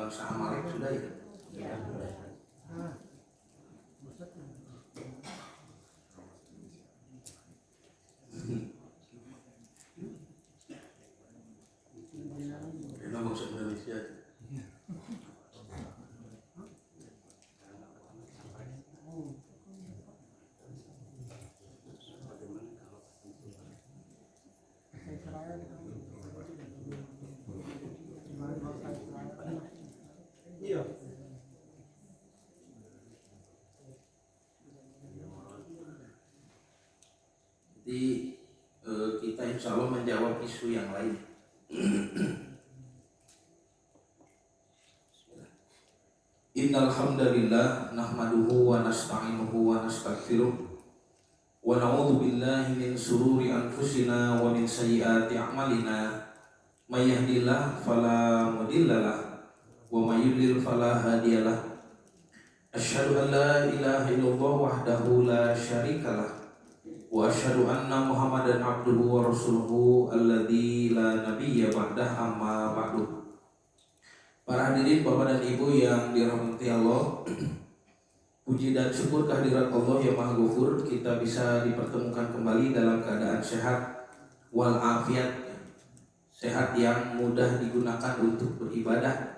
bangsa Amalek sudah ya? Ya. Itu bangsa Indonesia. Iya. Jadi kita insya Allah menjawab isu yang lain. Innal hamdalillah nahmaduhu wa nasta'inuhu wa nastaghfiruh wa na'udzu billahi min shururi anfusina wa min sayyiati a'malina may yahdihillahu fala mudhillalah wa may yudlil fala hadiyalah. Asyhadu an la ilaha illallah wahdahu la syarikalah wa asyhadu anna Muhammadan abduhu wa rasuluhu alladzi la nabiyya ba'dah, amma ba'du. Para hadirin Bapak dan Ibu yang dirahmati Allah, puji dan syukur kehadirat Allah yang Maha Ghafur, kita bisa dipertemukan kembali dalam keadaan sehat walafiat, sehat yang mudah digunakan untuk beribadah.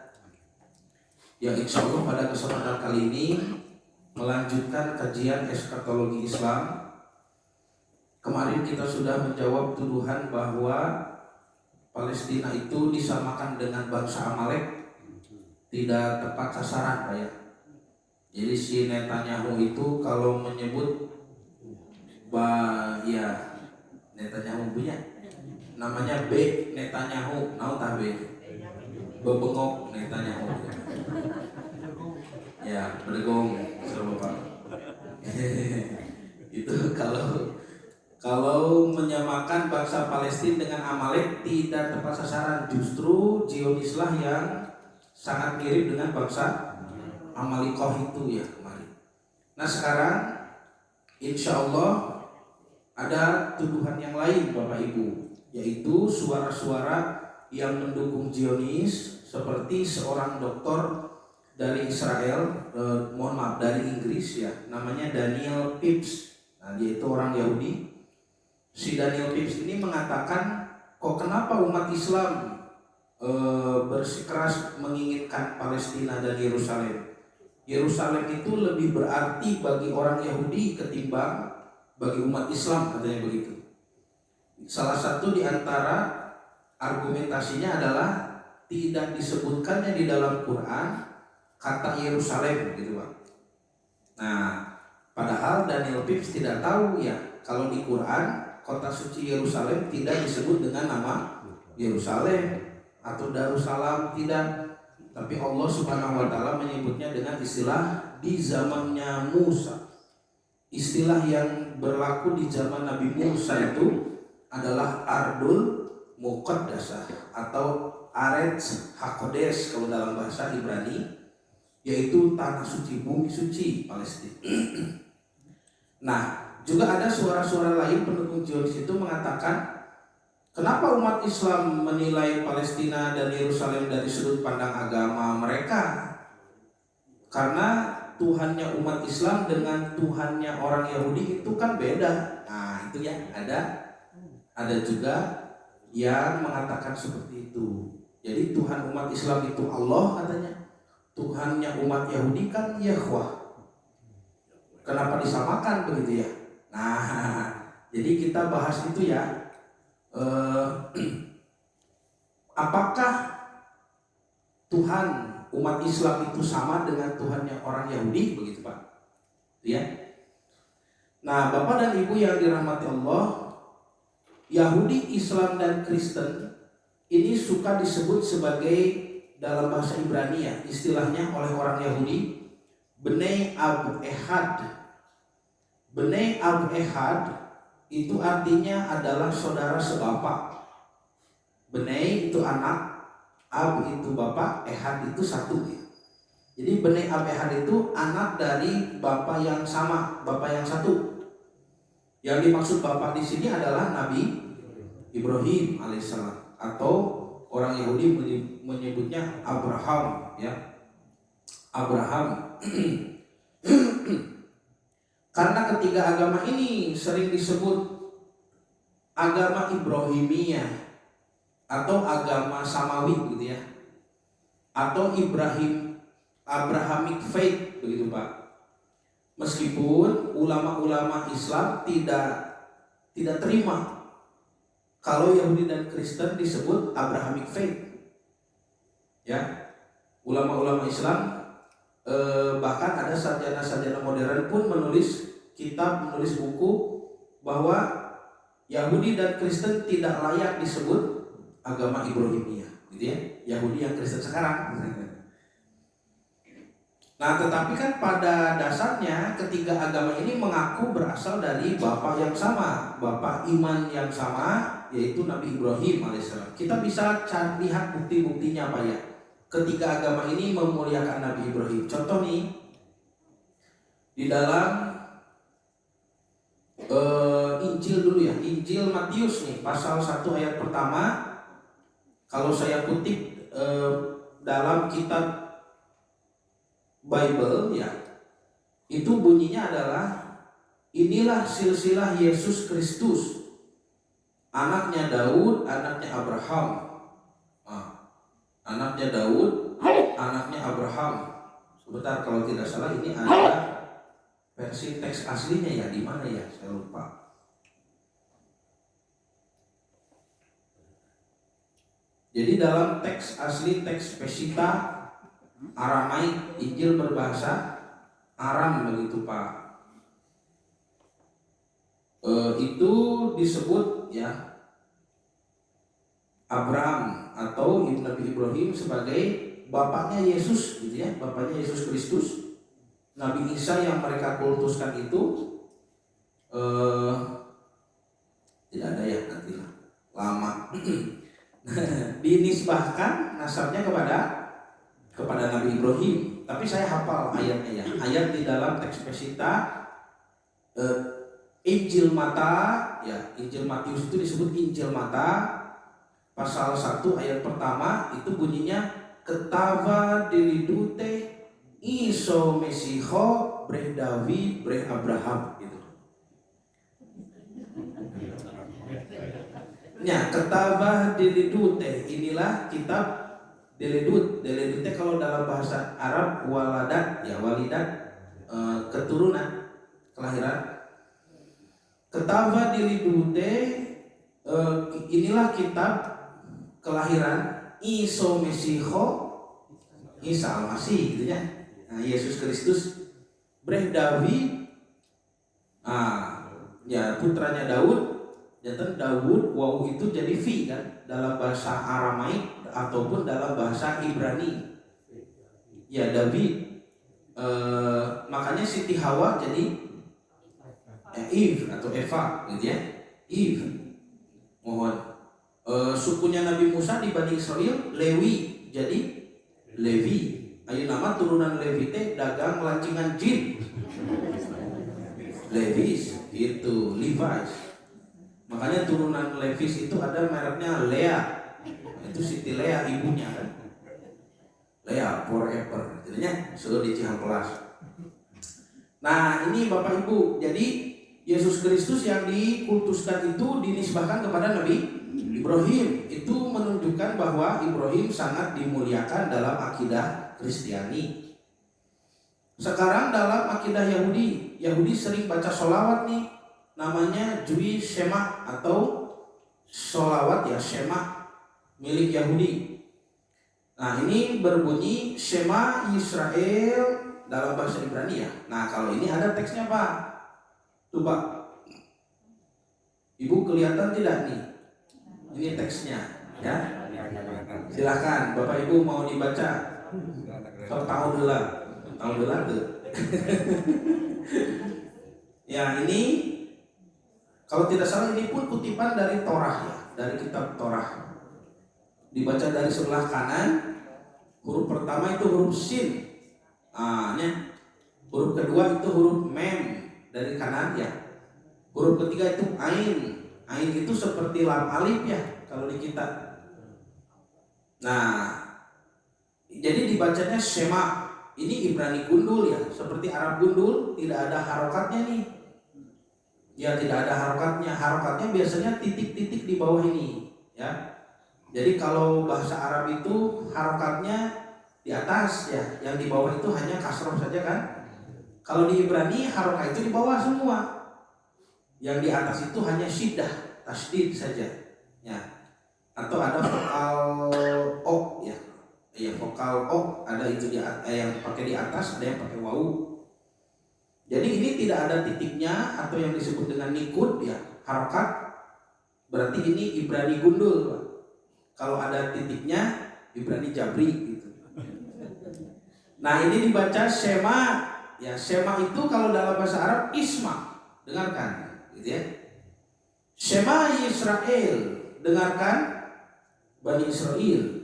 Yang insya Allah pada kesempatan kali ini melanjutkan kajian eskatologi Islam. Kemarin kita sudah menjawab tuduhan bahwa Palestina itu disamakan dengan bangsa Amalek. Tidak tepat sasaran, Pak ya. Jadi si Netanyahu itu kalau menyebut ya Netanyahu punya namanya B Netanyahu, naon tah B? Bebengok Netanyahu. Ya, bergong sama Bapak. Itu kalau menyamakan bangsa Palestina dengan Amalek tidak tepat sasaran, justru Zionislah yang sangat mirip dengan bangsa Amalikoh itu ya kemarin. Nah sekarang insya Allah ada tuduhan yang lain Bapak Ibu, yaitu suara-suara yang mendukung Zionis seperti seorang dokter dari Israel, dari Inggris ya, namanya Daniel Pipes. Nah dia itu orang Yahudi. Si Daniel Pipes ini mengatakan, kok kenapa umat Islam bersikeras menginginkan Palestina dan Yerusalem. Yerusalem itu lebih berarti bagi orang Yahudi ketimbang bagi umat Islam, katanya begitu. Salah satu di antara argumentasinya adalah tidak disebutkannya di dalam Quran kata Yerusalem gitu Pak. Nah, padahal Daniel Pipes tidak tahu ya kalau di Quran kota suci Yerusalem tidak disebut dengan nama Yerusalem atau Darussalam, tidak, tapi Allah Subhanahu wa taala menyebutnya dengan istilah di zamannya Musa. Istilah yang berlaku di zaman Nabi Musa itu adalah Ardul Muqaddasah atau Aretz Hakodes kalau dalam bahasa Ibrani, yaitu tanah suci, bumi suci Palestina. Nah, juga ada suara-suara lain pendukung Zionis itu mengatakan, kenapa umat Islam menilai Palestina dan Yerusalem dari sudut pandang agama mereka? Karena Tuhannya umat Islam dengan Tuhannya orang Yahudi itu kan beda. Nah itu ya, ada juga yang mengatakan seperti itu. Jadi Tuhan umat Islam itu Allah katanya, Tuhannya umat Yahudi kan Yahweh. Kenapa disamakan begitu ya? Nah jadi kita bahas itu ya. Apakah Tuhan umat Islam itu sama dengan Tuhannya orang Yahudi begitu Pak? Ya. Nah, Bapak dan Ibu yang dirahmati Allah, Yahudi, Islam dan Kristen ini suka disebut sebagai dalam bahasa Ibrani ya, istilahnya oleh orang Yahudi Bnei Ab Ehad. Bnei Ab Ehad itu artinya adalah saudara sebapak. Bnei itu anak, Ab itu bapak, Ehad itu satu. Jadi Bnei Ab Ehad itu anak dari bapak yang sama, bapak yang satu. Yang dimaksud bapak di sini adalah Nabi Ibrahim alaihissalam atau orang Yahudi menyebutnya Abraham, ya. Abraham. Karena ketiga agama ini sering disebut agama Ibrahimiyah atau agama Samawi gitu ya, atau Abrahamic faith begitu Pak. Meskipun ulama-ulama Islam tidak terima kalau Yahudi dan Kristen disebut Abrahamic faith, ya. Ulama-ulama Islam bahkan ada sarjana-sarjana modern pun menulis buku bahwa Yahudi dan Kristen tidak layak disebut agama Ibrahimiyah, gitu ya. Yahudi yang Kristen sekarang. Nah, tetapi kan pada dasarnya ketiga agama ini mengaku berasal dari Bapa yang sama, Bapa iman yang sama, yaitu Nabi Ibrahim alaihissalam. Kita bisa lihat bukti-buktinya Pak ya. Ketiga agama ini memuliakan Nabi Ibrahim. Contoh nih, di dalam Injil dulu ya, Injil Matius nih, pasal 1 ayat pertama. Kalau saya kutip dalam kitab Bible ya, itu bunyinya adalah, inilah silsilah Yesus Kristus, anaknya Daud, anaknya Abraham. Anaknya Daud, anaknya Abraham. Sebentar, kalau tidak salah ini ada versi teks aslinya ya, di mana ya? Saya lupa. Jadi dalam teks asli, teks Peshitta Aramaik, Injil berbahasa Aram begitu Pak. Itu disebut ya Abraham atau Nabi Ibrahim sebagai bapaknya Yesus gitu ya, bapaknya Yesus Kristus. Nabi Isa yang mereka kultuskan itu tidak ada ya, nanti lah lama. Dinisbahkan nasabnya kepada Nabi Ibrahim. Tapi saya hafal ayatnya ya. Ayat di dalam teks Peshitta Injil Mata ya, Injil Matius itu disebut Injil Mata pasal 1 ayat pertama, itu bunyinya ketava dilidute iso mesiho breh David breh Abraham gitu. Ya, ketava dilidute, inilah kitab Deledute kalau dalam bahasa Arab waladat ya, walidat keturunan, kelahiran. Ketava dilidute inilah kitab kelahiran Iso Mesiho, Isa Al-Masih gitu ya. Nah, Yesus Kristus breh David, ya putranya Daud. Jantan Daud, wow itu jadi V kan dalam bahasa Aramaik ataupun dalam bahasa Ibrani. Ya David, makanya Siti Hawa jadi Eve atau Eva gitu ya. Eve, mohon. Sukunya Nabi Musa di Bani Israel Lewi jadi Levi. Ayo nama turunan Levi teh dagang lancingan jin. Levis itu Levi's. Makanya turunan Levis itu ada mereknya Lea. Itu Siti Lea ibunya kan. Lea forever. Jadinya sudah di Cihampelas. Nah, ini Bapak Ibu, jadi Yesus Kristus yang dikultuskan itu dinisbahkan kepada Nabi Ibrahim. Itu menunjukkan bahwa Ibrahim sangat dimuliakan dalam akidah Kristiani. Sekarang dalam akidah Yahudi sering baca sholawat nih, namanya Jewish Shema atau sholawat ya, Shema milik Yahudi. Nah, ini berbunyi Shema Yisrael dalam bahasa Ibrani ya. Nah, kalau ini ada teksnya Pak. Tuh Pak, Ibu kelihatan tidak nih? Ini teksnya ya. Silakan Bapak Ibu mau dibaca. Tahu dulu tuh. Ya, ini kalau tidak salah ini pun kutipan dari Torah ya, dari kitab Torah. Dibaca dari sebelah kanan, huruf pertama itu huruf Shin. Huruf kedua itu huruf Mem dari kanan ya. Huruf ketiga itu Ain. Ain itu seperti lam alif ya kalau di kitab. Nah, jadi dibacanya Shema. Ini Ibrani gundul ya, seperti Arab gundul, tidak ada harokatnya nih. Ya, tidak ada harokatnya. Harokatnya biasanya titik-titik di bawah ini, ya. Jadi kalau bahasa Arab itu harokatnya di atas ya, yang di bawah itu hanya kasroh saja kan. Kalau di Ibrani harokat itu di bawah semua. Yang di atas itu hanya syiddah, tasdid saja. Ya. Atau ada vokal ok ya. Ya, vokal ok ada itu yang pakai di atas, ada yang pakai wau. Jadi ini tidak ada titiknya atau yang disebut dengan nikud ya, harokat. Berarti ini Ibrani gundul, Pak. Kalau ada titiknya Ibrani jabri gitu. Nah, ini dibaca Shema. Ya, Shema itu kalau dalam bahasa Arab isma. Dengarkan, gitu ya. Shema Yisrael, dengarkan Bani Israel.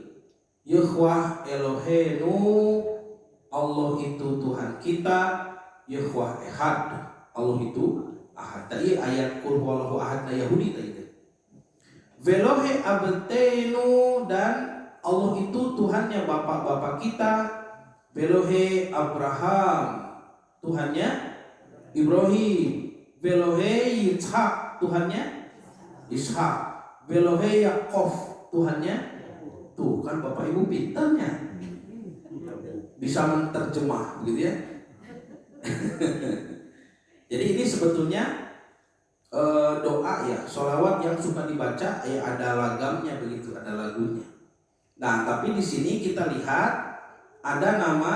Yahweh Elohenu, Allah itu Tuhan kita. Yahweh Ehad, Allah itu Ahad. Tadi ayat Qul huwallahu ahad Yahudi tadi. Velohe abtenu, dan Allah itu Tuhannya bapak-bapak kita. Velohe Abraham, Tuhannya Ibrahim. Velohe Yitzhak, Tuhannya Ishak. Velohe Yakov, Tuhannya. Tuh kan bapak ibu pintarnya, bisa menerjemah gitu ya. Jadi ini sebetulnya doa ya, sholawat yang suka dibaca ya, ada lagamnya begitu, ada lagunya. Nah, tapi di sini kita lihat ada nama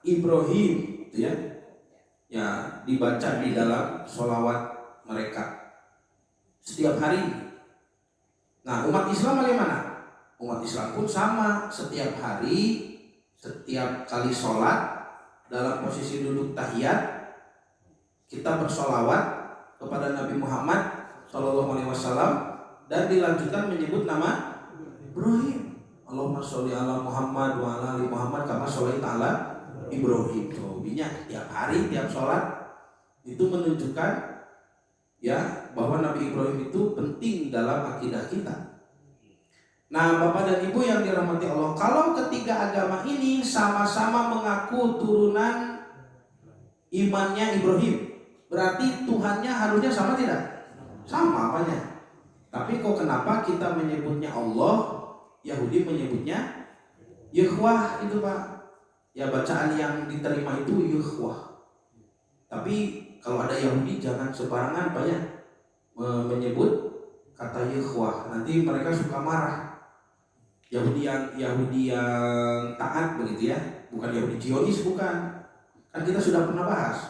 Ibrahim, gitu ya. Ya, dibaca di dalam sholawat mereka setiap hari. Nah, umat Islam bagaimana? Umat Islam pun sama, setiap hari, setiap kali sholat, dalam posisi duduk tahiyat, kita bersholawat kepada Nabi Muhammad SAW, dan dilanjutkan menyebut nama Ibrahim. Allahumma sholli ala Muhammad wa ala ali Muhammad kama sholaita ala Ibrahim. Hobinya tiap hari, tiap sholat itu menunjukkan ya bahwa Nabi Ibrahim itu penting dalam akidah kita. Nah, Bapak dan Ibu yang dirahmati Allah, kalau ketiga agama ini sama-sama mengaku turunan imannya Ibrahim, berarti Tuhannya harusnya sama tidak? Sama apanya? Tapi kok kenapa kita menyebutnya Allah, Yahudi menyebutnya Yahweh itu, Pak? Ya, bacaan yang diterima itu Yahweh. Tapi kalau ada Yahudi jangan sembarangan Pak ya menyebut kata Yahweh, nanti mereka suka marah. Yahudi yang taat begitu ya, bukan Yahudi Zionis, bukan. Kan kita sudah pernah bahas.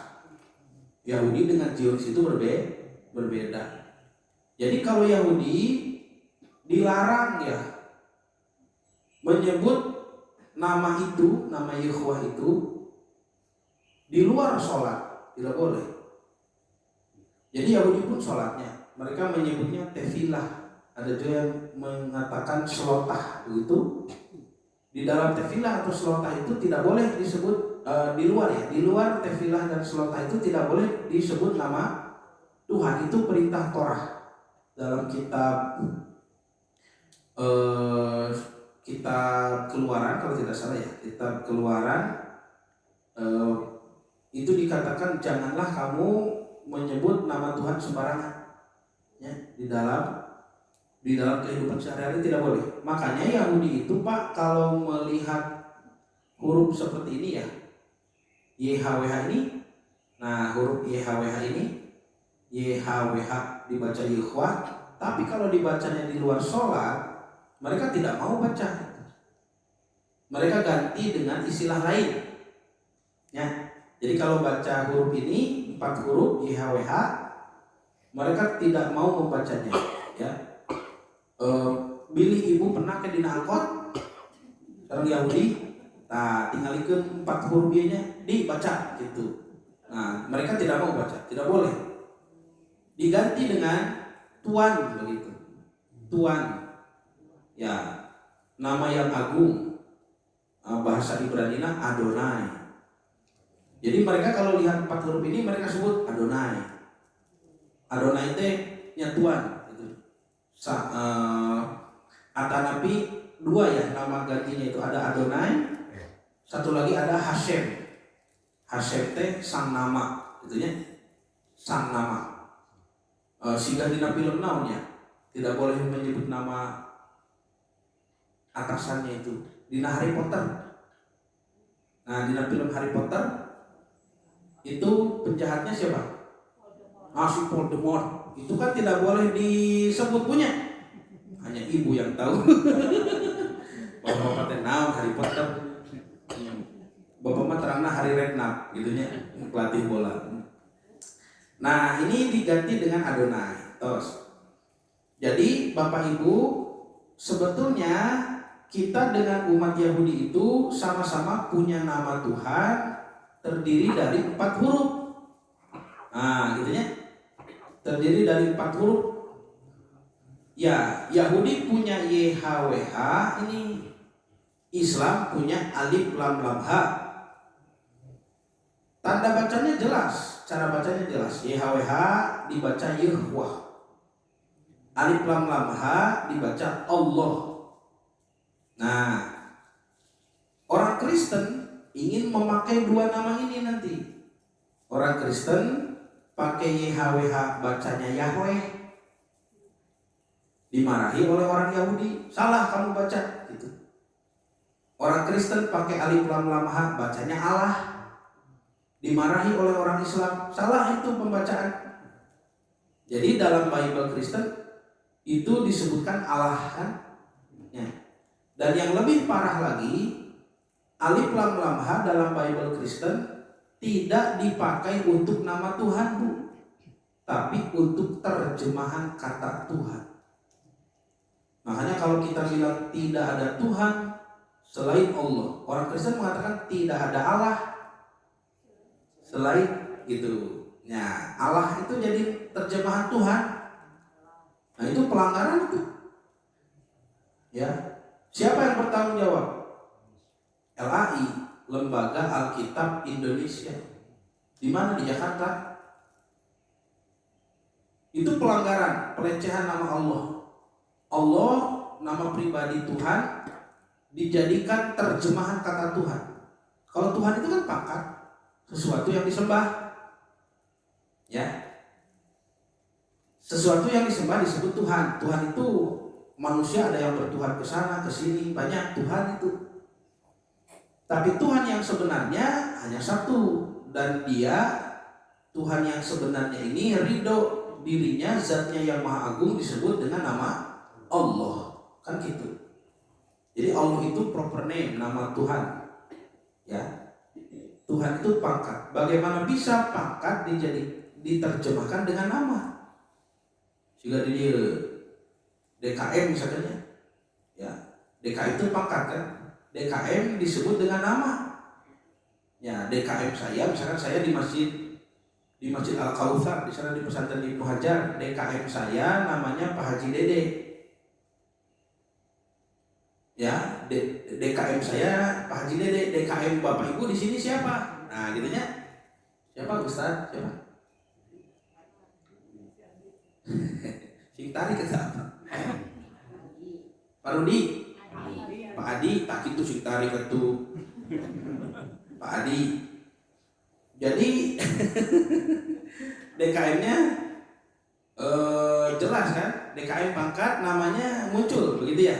Yahudi dengan Zionis itu berbeda. Jadi kalau Yahudi dilarang ya menyebut nama itu, nama Yahweh itu di luar sholat, tidak boleh. Jadi Yahudi pun sholatnya mereka menyebutnya tefilah. Ada juga yang mengatakan selotah begitu. Di dalam tefilah atau selotah itu tidak boleh disebut di luar ya. Di luar tefilah dan selotah itu tidak boleh disebut nama Tuhan. Itu perintah Torah dalam kitab kitab Keluaran kalau tidak salah ya. Kitab Keluaran itu dikatakan janganlah kamu menyebut nama Tuhan sembarangan ya, di dalam kehidupan sehari-hari tidak boleh. Makanya Yahudi itu Pak kalau melihat huruf seperti ini ya, YHWH ini, nah huruf YHWH ini, YHWH dibaca Yahweh, tapi kalau dibacanya di luar sholat, mereka tidak mau baca. Mereka ganti dengan istilah lain. Ya, jadi kalau baca huruf ini 4 huruf YHWH, mereka tidak mau membacanya. Ya. Bilih ibu pernah ke dina angkot orang Yahudi, nah tinggalkan 4 huruf nya dibaca gitu. Nah mereka tidak mau baca, tidak boleh. Diganti dengan Tuan begitu, Tuan. Ya, nama yang agung, bahasa Ibranina Adonai. Jadi mereka kalau lihat 4 huruf ini mereka sebut Adonai. Adonai itu nya Tuan. Atanapi dua ya nama gantinya itu, ada Adonai, satu lagi ada Hashem. Hashem teh sang nama, gitu ya, sang nama. Sehingga dina film naonnya tidak boleh menyebut nama atasannya itu. Dina Harry Potter. Nah, dina film Harry Potter itu penjahatnya siapa? Si Voldemort. Itu kan tidak boleh disebut punya. Hanya ibu yang tahu. Bapak teh naon Harry Potter. Bapak mah terangna Harry Redknapp gitu nya, pelatih bola. Nah, ini diganti dengan Adonai. Terus. Jadi Bapak Ibu, sebetulnya kita dengan umat Yahudi itu sama-sama punya nama Tuhan terdiri dari 4 huruf. Nah, gitu ya. Terdiri dari 4 huruf. Ya, Yahudi punya YHWH, ini Islam punya Alif Lam Lam Ha. Tanda bacanya jelas, cara bacanya jelas. YHWH dibaca Yahwah. Alif Lam Lam Ha dibaca Allah. Nah, orang Kristen ingin memakai dua nama ini nanti. Orang Kristen pakai YHWH bacanya Yahweh. Dimarahi oleh orang Yahudi. Salah kamu baca gitu. Orang Kristen pakai Alif Lam Lam Ha bacanya Allah. Dimarahi oleh orang Islam. Salah itu pembacaan. Jadi dalam Bible Kristen itu disebutkan Allah kan? Ya. Dan yang lebih parah lagi, Alif Lam Lam Ha dalam Bible Kristen tidak dipakai untuk nama Tuhan, Bu, tapi untuk terjemahan kata Tuhan. Makanya kalau kita bilang tidak ada Tuhan selain Allah, orang Kristen mengatakan tidak ada Allah selain itu. Nah, Allah itu jadi terjemahan Tuhan. Nah, itu pelanggaran itu. Ya. Siapa yang bertanggung jawab? LAI, Lembaga Alkitab Indonesia. Di mana? Di Jakarta. Itu pelanggaran, pelecehan nama Allah. Allah, nama pribadi Tuhan, dijadikan terjemahan kata Tuhan. Kalau Tuhan itu kan pangkat, sesuatu yang disembah. Ya. Sesuatu yang disembah disebut Tuhan. Tuhan itu manusia, ada yang bertuhan ke sana, ke sini, banyak Tuhan itu. Tapi Tuhan yang sebenarnya hanya satu, dan dia Tuhan yang sebenarnya ini ridho dirinya, zatnya yang maha agung disebut dengan nama Allah. Kan gitu. Jadi Allah itu proper name, nama Tuhan. Ya. Tuhan itu pangkat. Bagaimana bisa pangkat diterjemahkan dengan nama? Jika di DKM misalnya, ya, DKM itu pangkat kan? DKM disebut dengan nama. Ya, DKM saya, misalkan saya di Masjid Al Kautsar, di sana di pesantren Ibnu Hajar, DKM saya namanya Pak Haji Dede. Ya, DKM saya Pak Haji Dede. DKM Bapak Ibu di sini siapa? Nah, gitunya. Siapa Ustaz? Siapa? Sing tarik ke apa? Pak Rudi, Pak Adi, tak itu sing tarik itu. Pak Adi. Jadi DKM-nya jelas kan? DKM pangkat namanya muncul, begitu ya?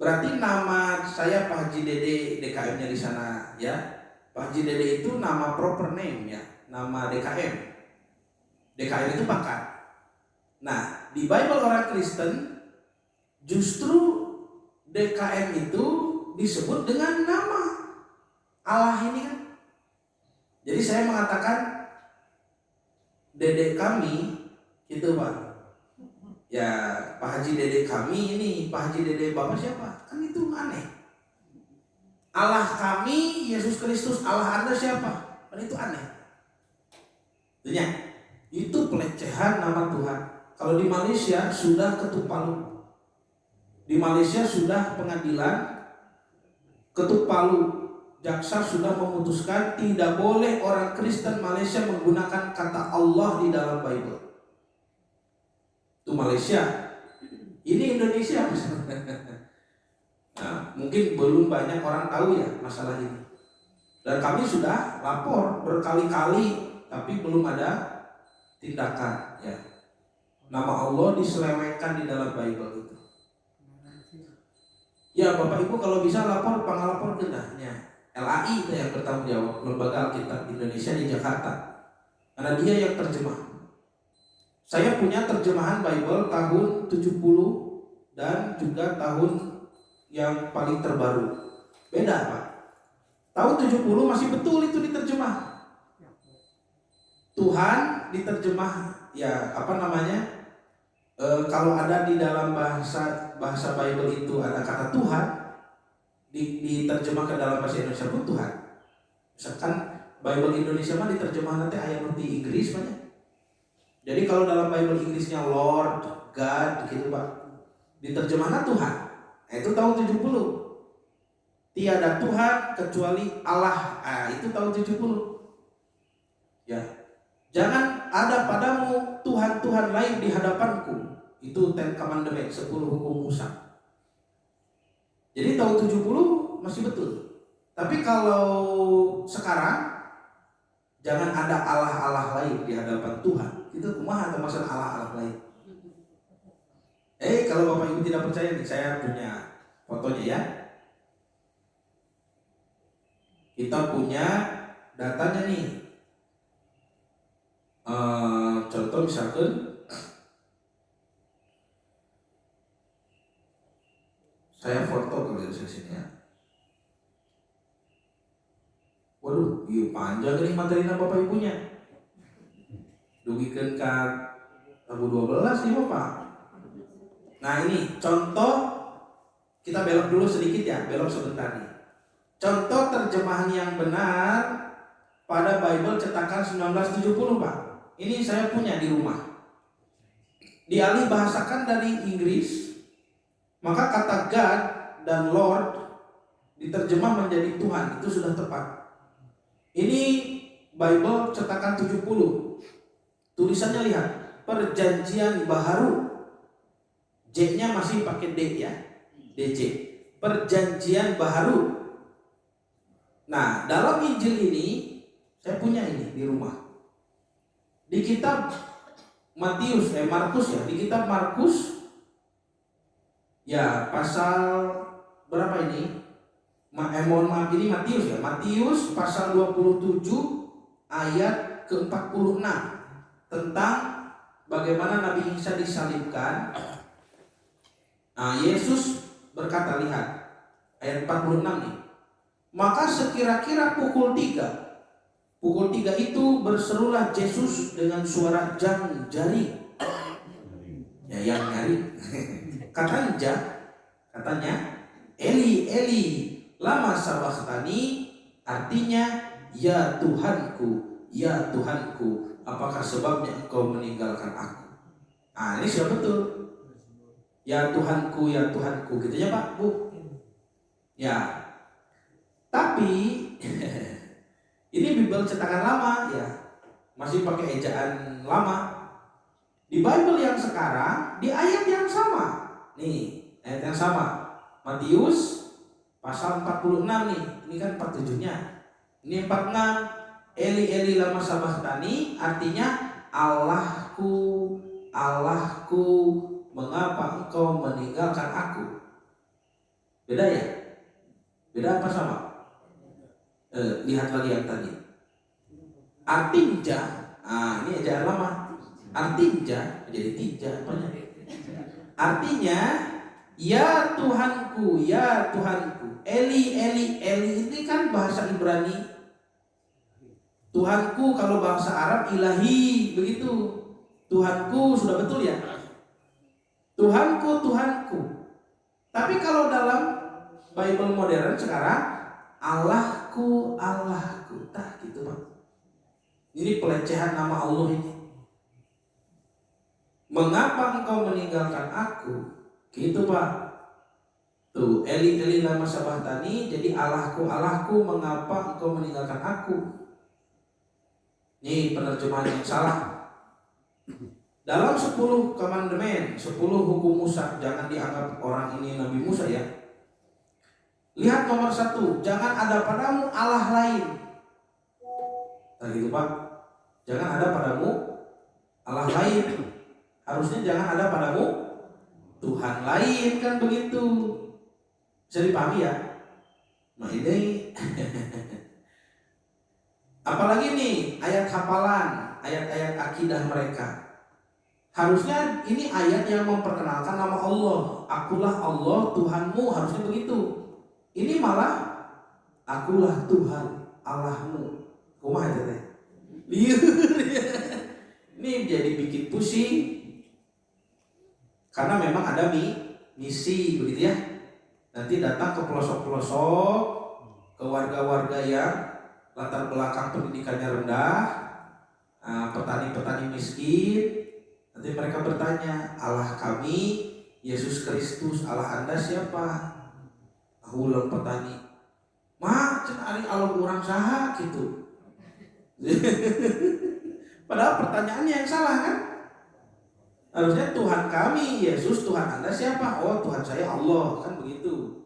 Berarti nama saya Pak Haji Dede, DKM-nya di sana, ya. Pak Haji Dede itu nama proper name ya, nama DKM. DKM itu pangkat. Nah, di Bible orang Kristen justru DKM itu disebut dengan nama Allah ini kan. Jadi saya mengatakan Dede kami gitu Pak. Ya, Pak Haji Dede kami ini, Pak Haji Dede Bapak siapa? Kan itu aneh. Allah kami, Yesus Kristus, Allah Anda siapa? Kan itu aneh. Tentunya, itu pelecehan nama Tuhan. Kalau di Malaysia sudah ketuk palu. Di Malaysia sudah pengadilan ketuk palu. Jaksa sudah memutuskan tidak boleh orang Kristen Malaysia menggunakan kata Allah di dalam Bible. Itu Malaysia. Ini Indonesia. Nah, mungkin belum banyak orang tahu ya masalah ini. Dan kami sudah lapor berkali-kali, tapi belum ada tindakan. Ya. Nama Allah diselewengkan di dalam Bible itu. Ya Bapak Ibu kalau bisa lapor, pengalapor kenanya. LAI itu yang bertanggung jawab, Lembaga Alkitab Indonesia di Jakarta. Karena dia yang terjemah. Saya punya terjemahan Bible tahun 70 dan juga tahun yang paling terbaru. Beda Pak. Tahun 70 masih betul itu diterjemah. Tuhan diterjemah ya apa namanya? Kalau ada di dalam bahasa Bible itu ada kata Tuhan, diterjemah ke dalam bahasa Indonesia pun Tuhan. Misalkan Bible Indonesia mah diterjemah nanti ayat di Inggris banyak. Jadi kalau dalam Bible Inggrisnya Lord, God gitu Pak, diterjemahnya Tuhan. Nah, itu tahun 70. Tiada Tuhan kecuali Allah. Itu tahun 70. Ya. Jangan ada padamu Tuhan-Tuhan lain di hadapanku. Itu Ten Commandment, 10 hukum Musa. Jadi tahun 70 masih betul. Tapi kalau sekarang jangan ada Allah-Allah lain di hadapan Tuhan. Itu kumaha termasuk Allah-Allah lain. Kalau Bapak Ibu tidak percaya nih, saya punya fotonya ya. Kita punya datanya nih. Contoh misalkan saya foto kalau dari sini ya. Waduh, iya panjang nih materinya Bapak Ibunya. Dugikeun ka 2012 nih Bapak. Nah ini contoh, kita belok dulu sedikit ya, belok sebentar nih. Contoh terjemahan yang benar pada Bible cetakan 1970 Pak. Ini saya punya di rumah. Dialih bahasakan dari Inggris, maka kata God dan Lord diterjemah menjadi Tuhan, itu sudah tepat. Ini Bible cetakan 70. Tulisannya lihat, Perjanjian Baharu. J-nya masih pakai D ya. DJ. Perjanjian Baharu. Nah, dalam Injil ini saya punya ini di rumah. Di kitab Markus ya, di kitab Markus ya pasal berapa ini? Mohon maaf ini Matius ya. Matius pasal 27 ayat ke-46 tentang bagaimana Nabi Isa disalibkan. Nah, Yesus berkata, lihat ayat 46 nih. Maka sekira-kira pukul 3 itu berserulah Yesus dengan suara jari. Ya yang nyari. Katanya Eli Eli lama sabachthani, artinya ya Tuhanku, apakah sebabnya engkau meninggalkan aku? Ini sudah betul. Ya Tuhanku, gitu ya Pak, Bu. Ya. Tapi ini Bible cetakan lama ya, masih pakai ejaan lama. Di Bible yang sekarang di ayat yang sama. Nih, ayat yang sama. Matius pasal 46 nih. Ini kan 47-nya. Ini 46. Eli Eli lama sabachthani, artinya Allahku, mengapa engkau meninggalkan aku? Beda ya? Beda apa sama? Lihat lagi yang tadi. Artinja, ini ejaan lama. Artinja jadi tinja apanya? Artinya ya Tuhanku, Eli ini kan bahasa Ibrani. Tuhanku kalau bahasa Arab ilahi, begitu. Tuhanku sudah betul ya. Tuhanku. Tapi kalau dalam Bible modern sekarang Allahku, tak gitu Pak. Ini pelecehan nama Allah ini. Mengapa engkau meninggalkan aku? Gitu Pak. Tuh, Eli lama sabachthani, jadi Allahku, mengapa engkau meninggalkan aku? Ini penerjemahan yang salah. Dalam 10 komandemen, 10 hukum Musa, jangan dianggap orang ini Nabi Musa ya. Lihat nomor 1, jangan ada padamu Allah lain. Nah gitu Pak, jangan ada padamu Allah lain. Harusnya jangan ada padamu Tuhan lain, kan begitu. Bisa dipahami ya? Nah ini apalagi nih ayat hafalan, ayat-ayat akidah mereka. Harusnya ini ayat yang memperkenalkan nama Allah. Akulah Allah Tuhanmu, harusnya begitu. Ini malah akulah Tuhan Allahmu. Kumaha itu teh? Liur. Ini jadi bikin pusing. Karena memang ada misi begitu ya. Nanti datang ke pelosok-pelosok, ke warga-warga yang latar belakang pendidikannya rendah, petani-petani miskin. Nanti mereka bertanya, Allah kami Yesus Kristus, Allah Anda siapa? Ulang petani, mah cen ari Allah urang saha gitu. Padahal pertanyaannya yang salah kan? Harusnya Tuhan kami Yesus, Tuhan Anda siapa? Oh Tuhan saya Allah, kan begitu.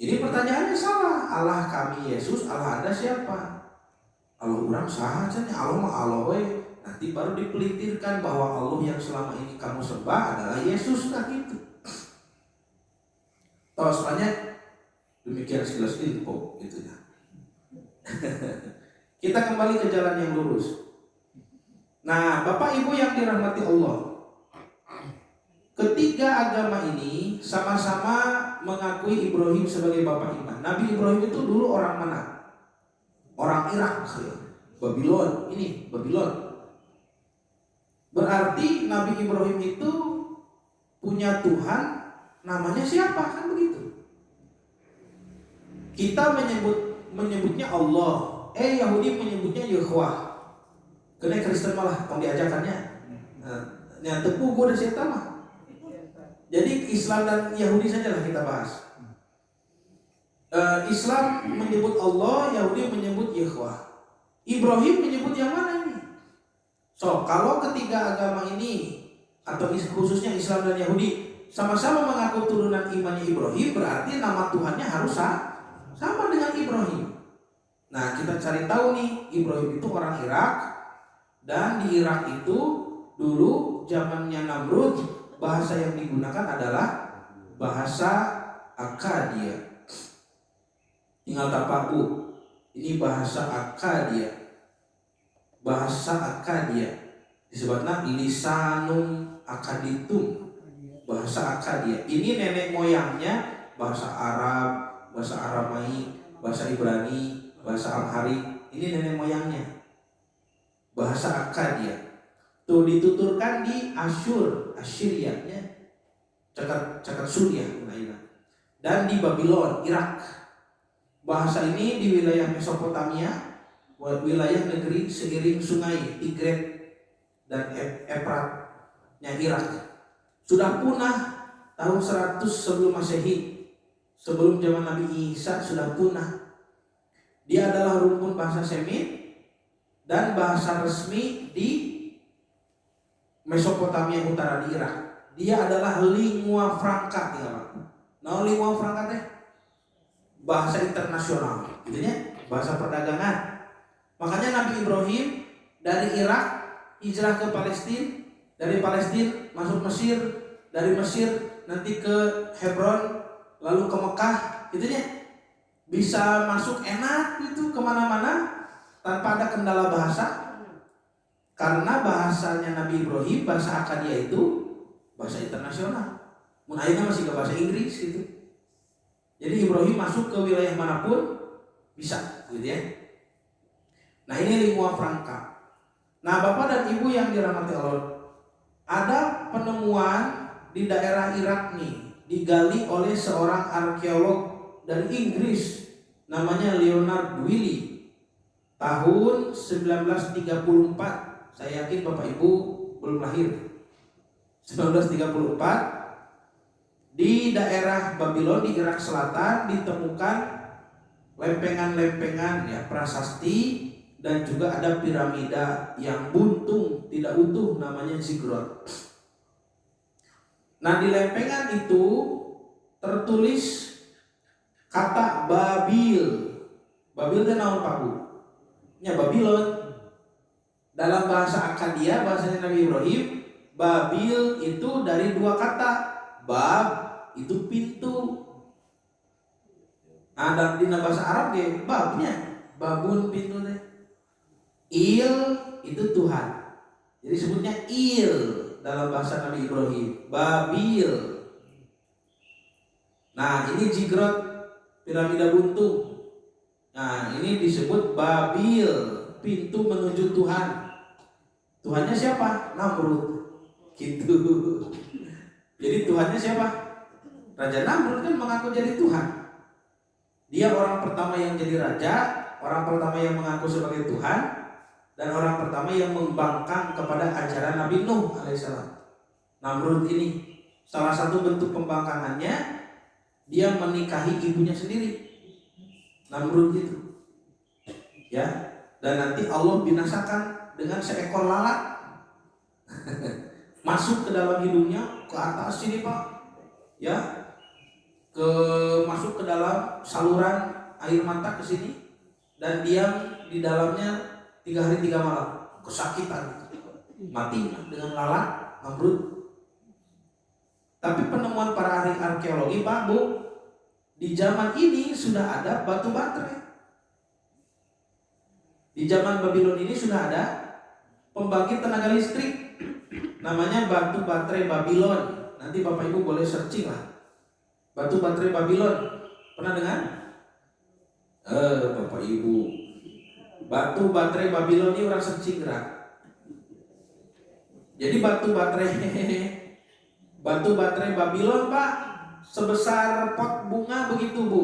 Ini pertanyaannya salah. Allah kami Yesus, Allah Anda siapa? Allah urang saha cen, Allah mah Allah we. Nanti baru dipelitirkan bahwa Allah yang selama ini kamu sembah adalah Yesus, kan gitu. Tahu sebenarnya demikian sekilas info gitu ya. Kita kembali ke jalan yang lurus. Nah, Bapak Ibu yang dirahmati Allah, ketiga agama ini sama-sama mengakui Ibrahim sebagai bapak iman. Nabi Ibrahim itu dulu orang mana? Orang Irak, Babylon. Ini Babylon. Berarti Nabi Ibrahim itu punya Tuhan, namanya siapa, kan begitu. Kita menyebutnya Allah, Yahudi menyebutnya Yahweh. Karena Kristen malah tong diajakannya. Yang tepu gue udah siapa mah. Jadi Islam dan Yahudi saja lah kita bahas. Islam menyebut Allah, Yahudi menyebut Yahweh. Ibrahim menyebut yang mana ini? So, kalau ketiga agama ini atau khususnya Islam dan Yahudi sama-sama mengaku turunan imannya Ibrahim, berarti nama Tuhannya harus sama dengan Ibrahim. Nah, kita cari tahu nih, Ibrahim itu orang Irak, dan di Irak itu dulu zamannya Namrud, bahasa yang digunakan adalah bahasa Akkadia. Tinggal tapaku, ini bahasa Akkadia. Bahasa Akkadia disebutnya lisanum Akkaditum, bahasa Akkadia. Ini nenek moyangnya bahasa Arab, bahasa Aramaik, bahasa Ibrani, bahasa Amhari. Ini nenek moyangnya bahasa Akkadia. Tuh dituturkan di Asyur, Assyrianya, cakat Suriah, dan di Babylon, Irak. Bahasa ini di wilayah Mesopotamia, wilayah negeri seiring sungai Tigris dan Efratnya Irak. Sudah punah tahun 100 sebelum Masehi, sebelum zaman Nabi Isa sudah punah. Dia adalah rumpun bahasa Semit dan bahasa resmi di Mesopotamia utara di Irak. Dia adalah lingua franca, nah lingua franca teh bahasa internasional, gitu ya, bahasa perdagangan. Makanya Nabi Ibrahim dari Irak hijrah ke Palestina, dari Palestina masuk Mesir, dari Mesir nanti ke Hebron, lalu ke Mekah, gitu ya. Bisa masuk enak gitu kemana-mana tanpa ada kendala bahasa. Karena bahasanya Nabi Ibrahim, bahasa Akkadia itu bahasa internasional. Mun ayeuna masih ke bahasa Inggris gitu. Jadi Ibrahim masuk ke wilayah manapun bisa, gitu ya. Nah ini lingua franca. Nah Bapak dan Ibu yang dirahmati Allah, ada penemuan di daerah Irak nih, digali oleh seorang arkeolog dari Inggris, namanya Leonard Wiley, tahun 1934. Saya yakin Bapak Ibu belum lahir. 1934 di daerah Babylon di Irak Selatan ditemukan lempengan-lempengan ya prasasti dan juga ada piramida yang buntung tidak utuh namanya ziggurat. Nah di lempengan itu tertulis kata Babil. Babil itu naon Pak Bu? Nya Babylon. Dalam bahasa Akkadia, bahasanya Nabi Ibrahim, Babil itu dari dua kata. Bab itu pintu. Ada di bahasa Arab ge babnya, babun pintu teh. Il itu Tuhan. Jadi sebutnya Il dalam bahasa Nabi Ibrahim, Babil. Nah, ini ziggurat, piramida buntung. Nah, ini disebut Babil, pintu menuju Tuhan. Tuhannya siapa? Namrud. Gitu. Jadi Tuhannya siapa? Raja Namrud kan mengaku jadi Tuhan. Dia orang pertama yang jadi raja, orang pertama yang mengaku sebagai Tuhan, dan orang pertama yang membangkang kepada ajaran Nabi Nuh alaihissalam. Namrud ini salah satu bentuk pembangkangannya, dia menikahi ibunya sendiri. Namrud itu. Ya, dan nanti Allah binasakan dengan seekor lalat masuk ke dalam hidungnya, ke atas sini Pak, ya, masuk ke dalam saluran air mata ke sini, dan diam di dalamnya 3 hari 3 malam, kesakitan, mati dengan lalat Namrud. Tapi penemuan para ahli arkeologi Pak Bu, di zaman ini sudah ada batu baterai. Di zaman Babylon ini sudah ada pembangkit tenaga listrik, namanya batu baterai Babylon. Nanti Bapak Ibu boleh searching lah, batu baterai Babylon. Pernah dengar? Bapak Ibu, batu baterai Babylon ini orang searching gerak. Jadi batu baterai Babylon Pak, sebesar pot bunga begitu Bu.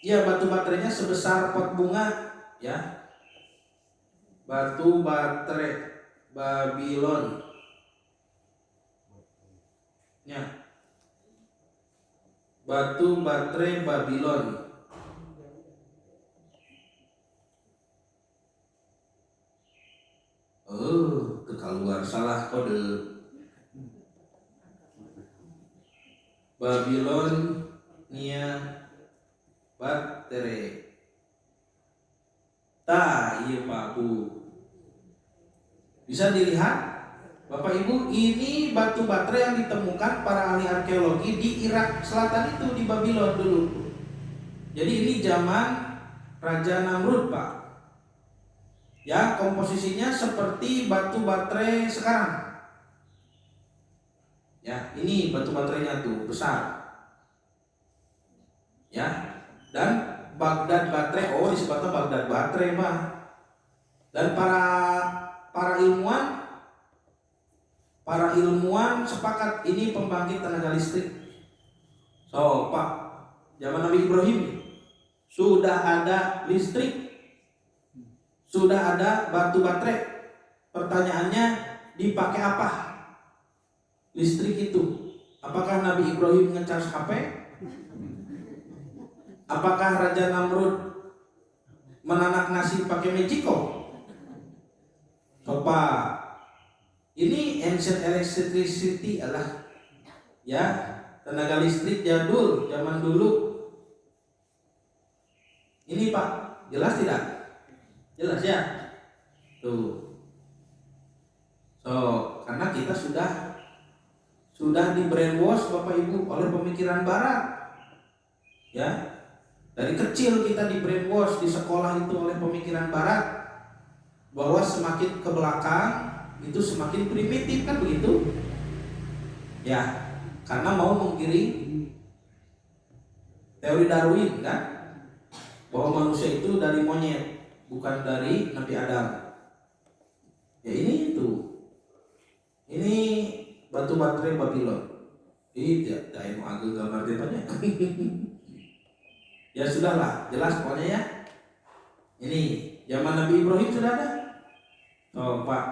Ya, batu baterainya sebesar pot bunga, ya. Batu baterai Babylon. Ya. Batu baterai Babylon. Keluar salah kode. Babilonia baterai. Iya Pak Bu. Bisa dilihat Bapak Ibu, ini batu baterai yang ditemukan para ahli arkeologi di Irak Selatan itu, di Babylon dulu. Jadi ini zaman Raja Namrud Pak. Ya, komposisinya seperti batu baterai sekarang. Ya, ini batu baterainya tuh besar. Ya, dan Baghdad baterai, disebutnya Baghdad baterai Pak. Dan para ilmuwan sepakat ini pembangkit tenaga listrik. So Pak, zaman Nabi Ibrahim sudah ada listrik, sudah ada batu baterai. Pertanyaannya, dipakai apa listrik itu? Apakah Nabi Ibrahim ngecas HP? Apakah Raja Namrud menanak nasi pakai Magicom? Pak, ini ancient electricity adalah, ya, tenaga listrik jadul zaman dulu. Ini Pak, jelas tidak? Jelas ya? Tuh. So, karena kita sudah di brainwash Bapak Ibu oleh pemikiran Barat. Ya. Dari kecil kita di brainwash di sekolah itu oleh pemikiran Barat, bahwa semakin ke belakang itu semakin primitif, kan begitu? Ya, karena mau menggiring teori Darwin kan, bahwa manusia itu dari monyet, bukan dari Nabi Adam. Ya ini itu. Ini batu baterai Babylon. Ini tidak mau agak gambar depannya. Ya sudahlah, jelas pokoknya ya. Ini zaman Nabi Ibrahim sudah ada. Pak.